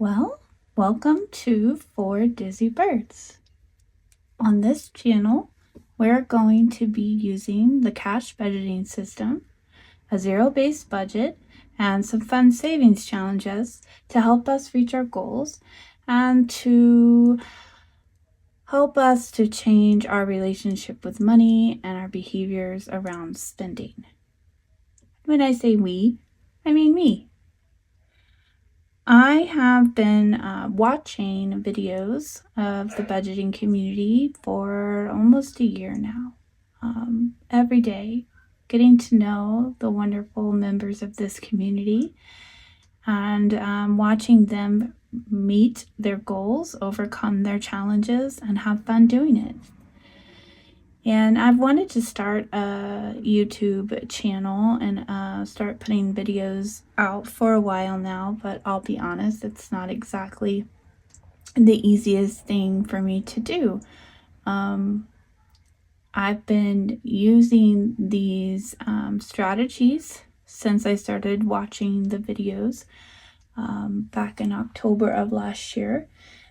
Well, welcome to Four Dizzy Birds. On this channel, we're going to be using the cash budgeting system, a zero-based budget, and some fun savings challenges to help us reach our goals and to help us to change our relationship with money and our behaviors around spending. When I say we, I mean me. I have been watching videos of the budgeting community for almost a year now. Every day, getting to know the wonderful members of this community and watching them meet their goals, overcome their challenges, and have fun doing it. And I've wanted to start a YouTube channel and start putting videos out for a while now, but I'll be honest, it's not exactly the easiest thing for me to do. I've been using these strategies since I started watching the videos back in October of last year.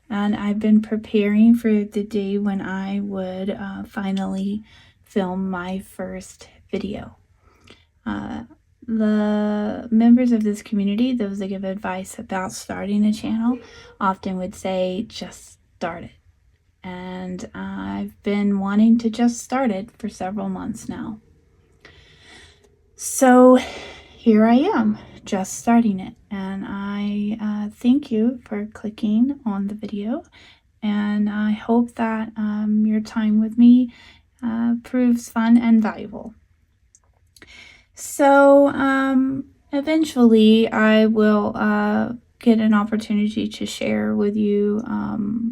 And I've been preparing for the day when I would finally film my first video. The members of this community, those that give advice about starting a channel, often would say, just start it. And I've been wanting to just start it for several months now. So here I am, just starting it, and I thank you for clicking on the video, and I hope that your time with me proves fun and valuable. So eventually I will get an opportunity to share with you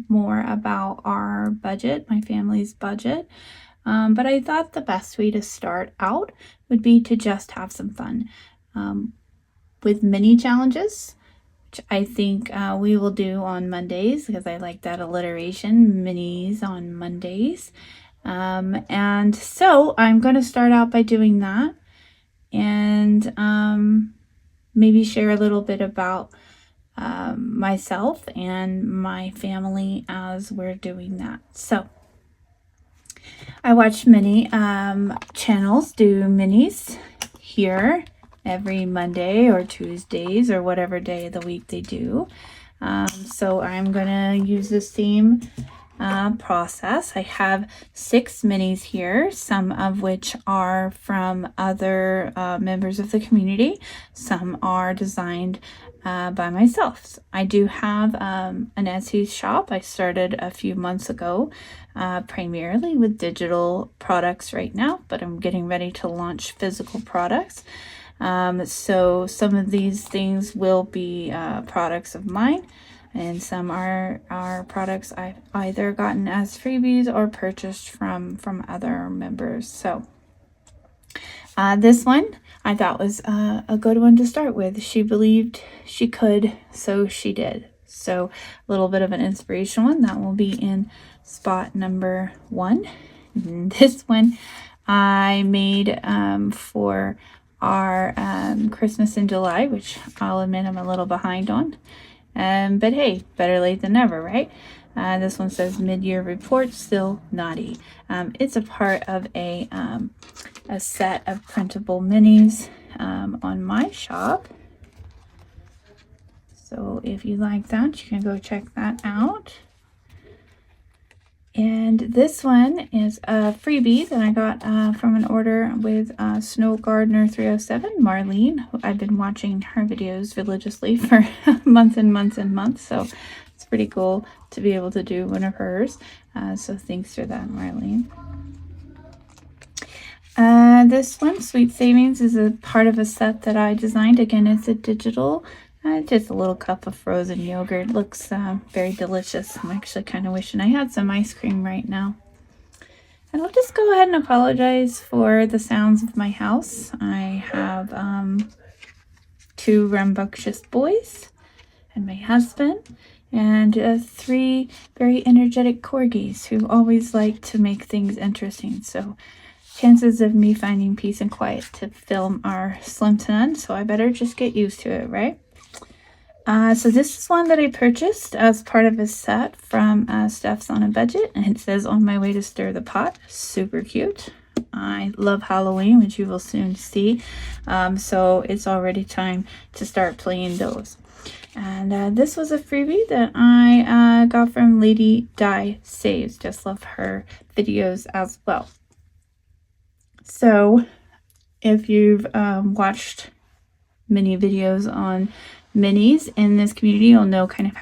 more about our budget, my family's budget. But I thought the best way to start out would be to just have some fun with mini challenges, which I think we will do on Mondays because I like that alliteration, minis on Mondays. And so I'm going to start out by doing that and maybe share a little bit about myself and my family as we're doing that. So I watch many channels do minis here every Monday or Tuesdays or whatever day of the week they do. So I'm going to use the same process. I have 6 minis here, some of which are from other members of the community. Some are designed by myself. So I do have an Etsy shop I started a few months ago, primarily with digital products right now, but I'm getting ready to launch physical products. So some of these things will be products of mine, and some are products I've either gotten as freebies or purchased from other members. So this one I thought was a good one to start with. She believed she could, so she did. So a little bit of an inspiration one that will be in spot number 1. This one I made for our Christmas in July, which I'll admit I'm a little behind on. But hey, better late than never, right? This one says mid-year report, still naughty. It's a part of a set of printable minis on my shop. So if you like that, you can go check that out. And this one is a freebie that I got from an order with Snow Gardener 307, Marlene, who I've been watching her videos religiously for months and months and months. So it's pretty cool to be able to do one of hers. So thanks for that, Marlene. This one, Sweet Savings, is a part of a set that I designed. Again, it's a digital, just a little cup of frozen yogurt. Looks very delicious. I'm actually kind of wishing I had some ice cream right now. And I'll just go ahead and apologize for the sounds of my house. I have 2 rambunctious boys and my husband, and 3 very energetic corgis who always like to make things interesting. So chances of me finding peace and quiet to film are slim to none, so I better just get used to it, right? So this is one that I purchased as part of a set from Steph's on a Budget, and it says "On My Way to Stir the Pot." Super cute. I love Halloween, which you will soon see. So it's already time to start playing those. And this was a freebie that I got from Lady Di Saves. Just love her videos as well. So if you've watched many videos on minis in this community, you'll know kind of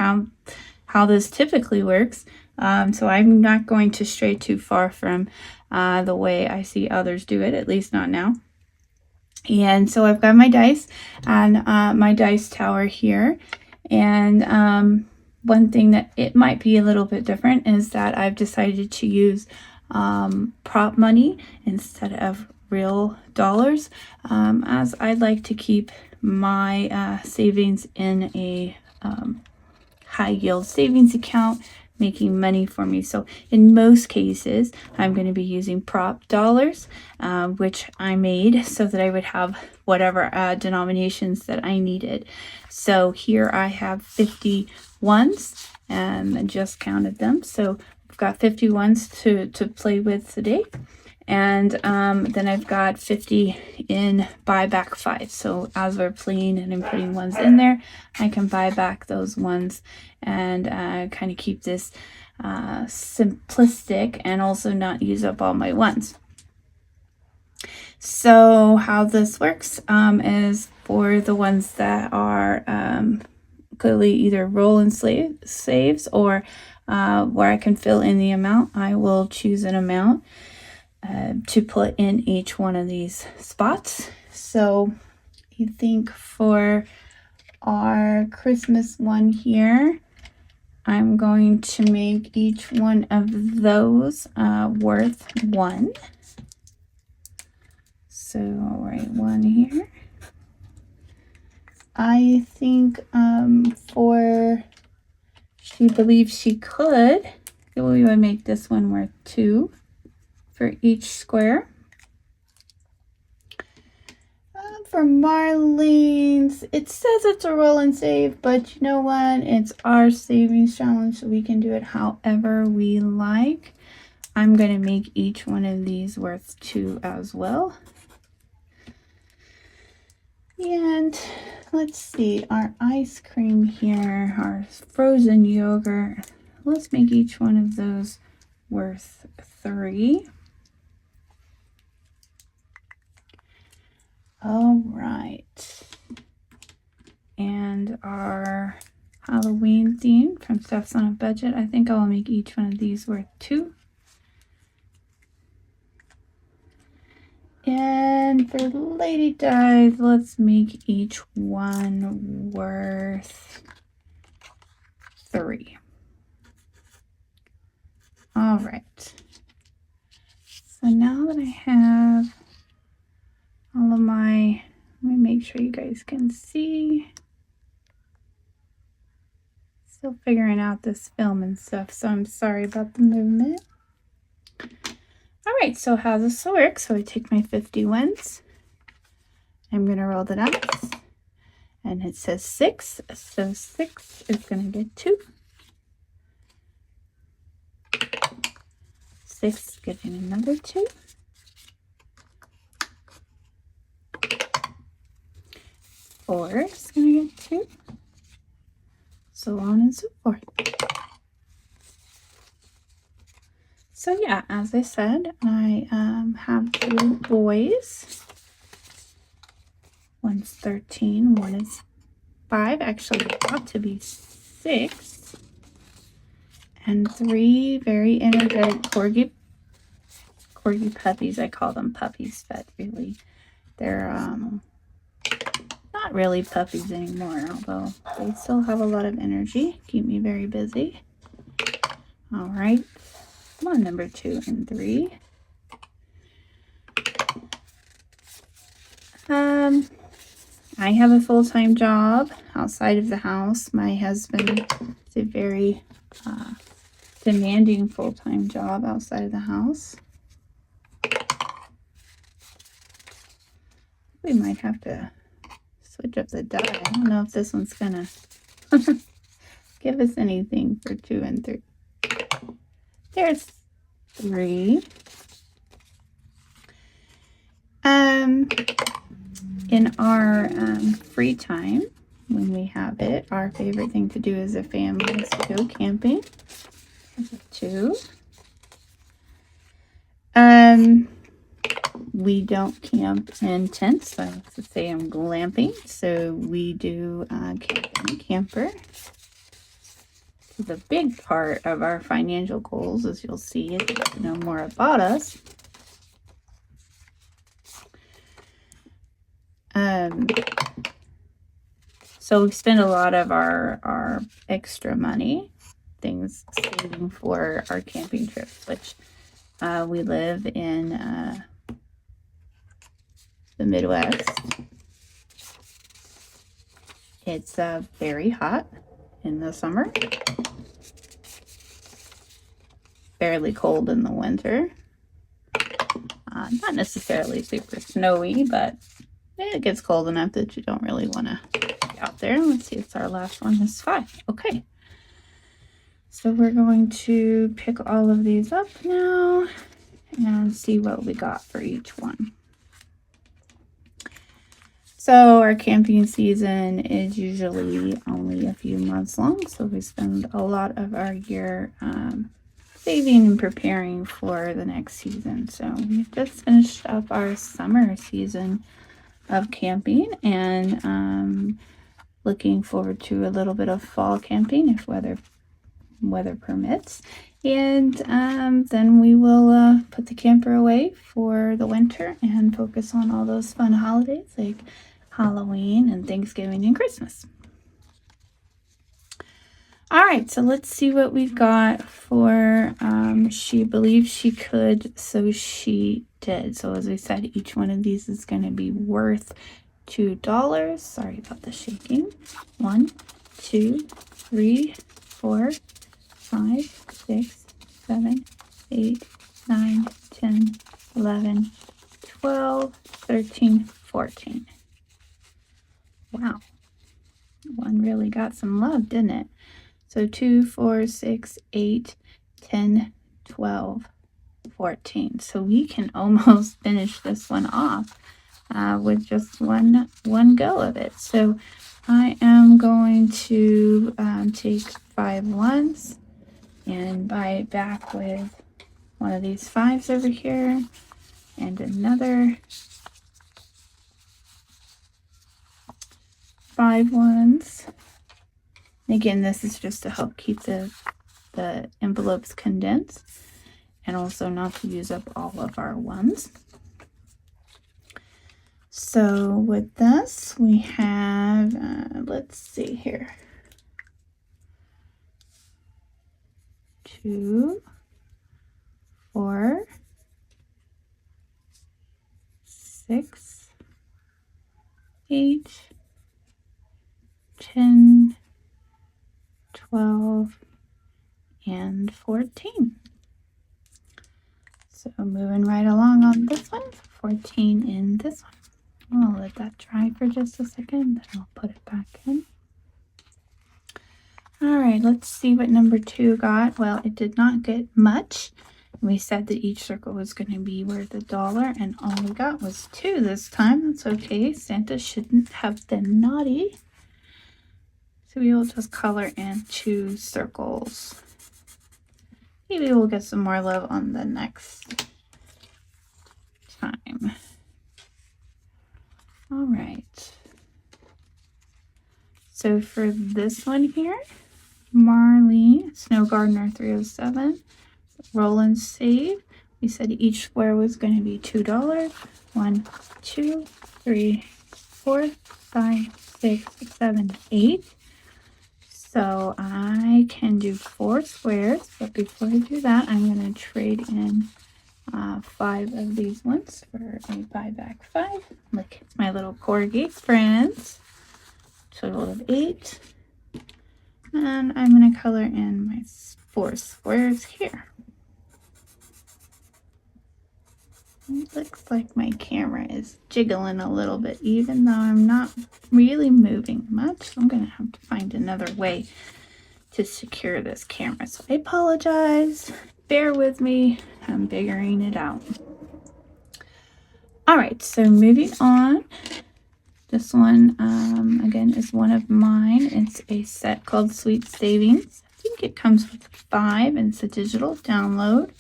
how this typically works. So I'm not going to stray too far from the way I see others do it, at least not now. And so I've got my dice and my dice tower here. And one thing that it might be a little bit different is that I've decided to use prop money instead of real dollars, as I'd like to keep my savings in a high yield savings account, making money for me. So in most cases, I'm going to be using prop dollars, which I made so that I would have whatever denominations that I needed. So here I have 50 ones, and I just counted them. So I've got 50 ones to play with today. And then I've got 50 in buy back 5. So as we're playing and I'm putting ones in there, I can buy back those ones and kind of keep this simplistic and also not use up all my ones. So how this works is for the ones that are clearly either roll and saves or where I can fill in the amount, I will choose an amount to put in each one of these spots. So you think for our Christmas one here, I'm going to make each one of those worth 1. So I'll write 1 here. I think for she believes she could, we would make this one worth 2 for each square. For Marlene's, it says it's a roll and save, but you know what? It's our savings challenge, so we can do it however we like. I'm going to make each one of these worth 2 as well. And let's see, our ice cream here, our frozen yogurt, let's make each one of those worth 3. All right. And our Halloween theme from Steph's on a Budget, I think I will make each one of these worth 2. And for Lady Dies, let's make each one worth 3. All right. So now that I have all of my, let me make sure you guys can see. Still figuring out this film and stuff, so I'm sorry about the movement. All right, so how does this work? So I take my 50 ones. I'm going to roll the dice. And it says 6, so 6 is going to get 2. 6 getting another 2. 4 is going to get 2. So on and so forth. So yeah, as I said, I have 2 boys. One's 13, one is 5. Actually, it ought to be 6. And 3 very energetic corgi puppies. I call them puppies, but really they're not really puppies anymore, although they still have a lot of energy, keep me very busy. All right, come on, number 2 and 3. I have a full-time job outside of the house. My husband is a very demanding full-time job outside of the house. We might have to switch up the die. I don't know if this one's gonna Give us anything for 2 and 3. There's 3. In our free time, when we have it, our favorite thing to do as a family is to go camping. 2. We don't camp in tents. I like to say I'm glamping. So we do camp in a camper. The big part of our financial goals, as you'll see, if you want to know more about us. So we spend a lot of our extra money, things saving for our camping trips, which we live in the Midwest. It's very hot in the summer, fairly cold in the winter. Not necessarily super snowy, but it gets cold enough that you don't really want to be out there. Let's see, it's our last one. Is 5. Okay. So we're going to pick all of these up now and see what we got for each one. So our camping season is usually only a few months long, so we spend a lot of our year saving and preparing for the next season. So we just finished up our summer season of camping and looking forward to a little bit of fall camping if weather permits. And then we will put the camper away for the winter and focus on all those fun holidays like Halloween and Thanksgiving and Christmas. All right, so let's see what we've got for she believed she could, so she did. So as we said, each one of these is going to be worth $2. Sorry about the shaking. 1, 2, 3, 4, 5, 6, 7, 8, 9, 10, 11, 12, 13, 14. Wow. One really got some love, didn't it? So 2, 4, 6, 8, 10, 12, 14. So we can almost finish this one off with just one go of it. So I am going to take 5 ones and buy it back with one of these 5s over here and another 5 ones. Again, this is just to help keep the envelopes condensed and also not to use up all of our ones. So with this, we have, let's see here, 2, 4, 6, 8, 10, 12, and 14. So moving right along on this one, 14 in this one. I'll let that dry for just a second, then I'll put it back in. All right, let's see what number 2 got. Well, it did not get much. We said that each circle was going to be worth $1, and all we got was 2 this time. That's okay. Santa shouldn't have been naughty. So we will just color in 2 circles. Maybe we'll get some more love on the next time. All right. So for this one here, Marley, Snow Gardener 307, Roll and Save. We said each square was going to be $2. 1, 2, 3, 4, 5, 6, 7, 8. So I can do 4 squares, but before I do that, I'm going to trade in 5 of these ones for a buyback 5. Look, it's my little corgi friends. Total of 8. And I'm going to color in my 4 squares here. It looks like my camera is jiggling a little bit, even though I'm not really moving much. I'm going to have to find another way to secure this camera. So I apologize. Bear with me. I'm figuring it out. All right, so moving on. This one, again, is one of mine. It's a set called Sweet Savings. I think it comes with 5, and it's a digital download.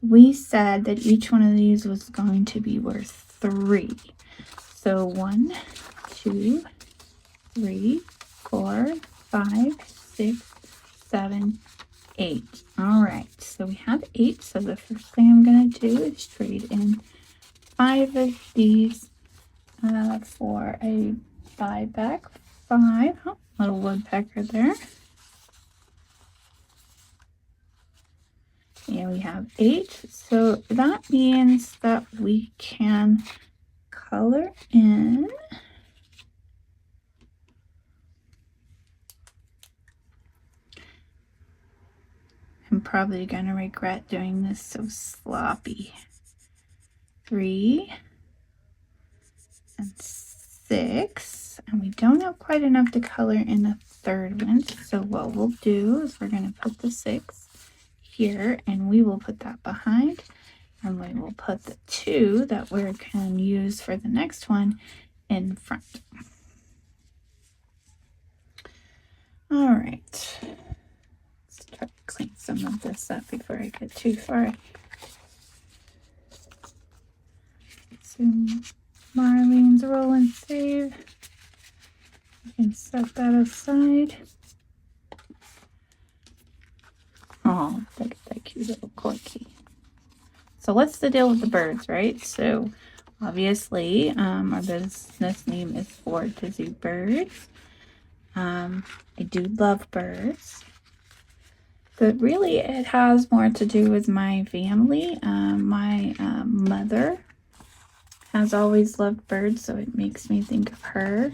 We said that each one of these was going to be worth 3. So 1, 2, 3, 4, 5, 6, 7, 8. All right, so we have 8. So the first thing I'm going to do is trade in 5 of these for a buyback 5. Oh, little woodpecker there. And we have 8. So that means that we can color in I'm probably going to regret doing this so sloppy. 3 and 6. And we don't have quite enough to color in a third one. So what we'll do is we're going to put the 6 here, and we will put that behind. And we will put the 2 that we can use for the next one in front. All right. Let's try to clean some of this up before I get too far. So Marlene's roll and save. You can set that aside. Oh, look at that cute little corky. So what's the deal with the birds, right? So obviously, our business name is For Dizzy Birds. I do love birds, but really it has more to do with my family. My mother has always loved birds, so it makes me think of her.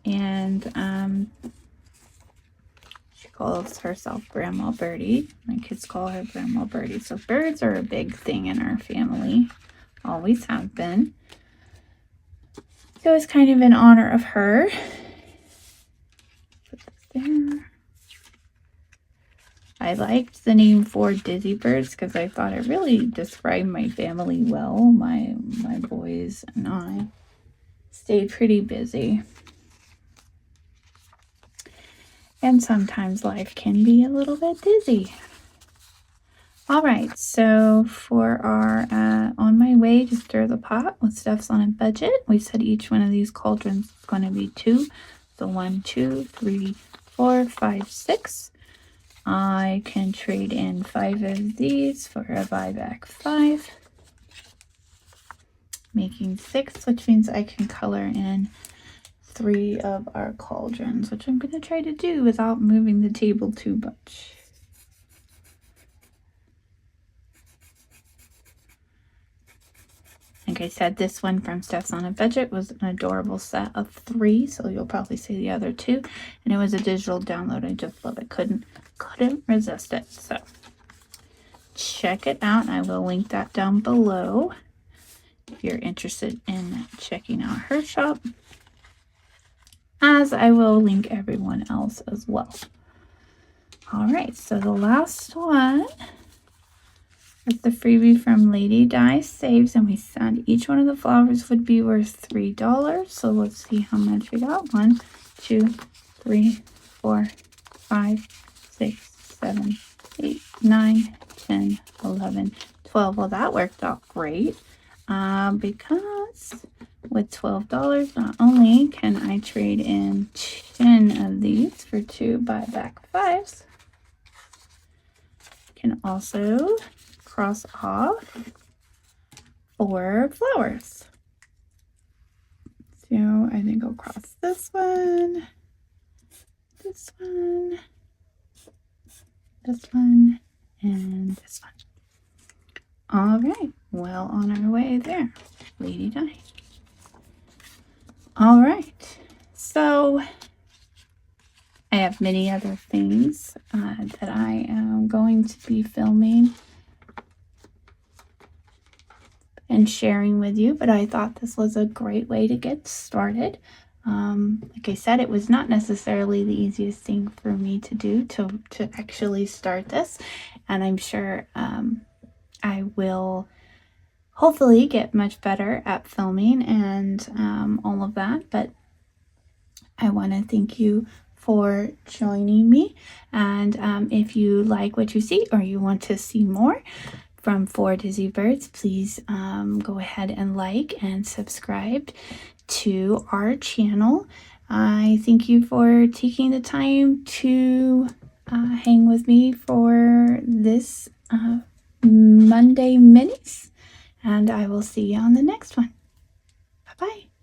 And she calls herself Grandma Birdie. My kids call her Grandma Birdie. So birds are a big thing in our family, always have been. So it's kind of in honor of her. Put this there. I liked the name For Dizzy Birds because I thought it really described my family well. My boys and I stayed pretty busy. And sometimes life can be a little bit dizzy. All right, so for our on my way to stir the pot with Steph's on a budget, we said each one of these cauldrons is going to be 2. So 1, 2, 3, 4, 5, 6. I can trade in 5 of these for a buyback 5, making 6, which means I can color in 3 of our cauldrons, which I'm going to try to do without moving the table too much. Like I said, this one from Steph's on a Budget was an adorable set of 3, so you'll probably see the other 2. And it was a digital download. I just love it. Couldn't resist it. So check it out. I will link that down below if you're interested in checking out her shop, as I will link everyone else as well. All right, so the last one is the freebie from Lady Di Saves, and we said each one of the flowers would be worth $3. So let's see how much we got. 1, 2, 3, 4, 5, 6, 7, 8, 9, 10, 11, 12. Well, that worked out great because with $12, not only can I trade in 10 of these for 2 buyback 5s, can also cross off 4 flowers. So I think I'll cross this one, this one, this one, and this one. All right, well on our way there, Lady Di. All right, so I have many other things that I am going to be filming and sharing with you, but I thought this was a great way to get started. Like I said, it was not necessarily the easiest thing for me to do to actually start this, and I'm sure I will hopefully get much better at filming and all of that. But I want to thank you for joining me, and if you like what you see or you want to see more from 4 Dizzy Birds, please go ahead and like and subscribe to our channel. I thank you for taking the time to hang with me for this Monday Minis, and I will see you on the next one. Bye-bye.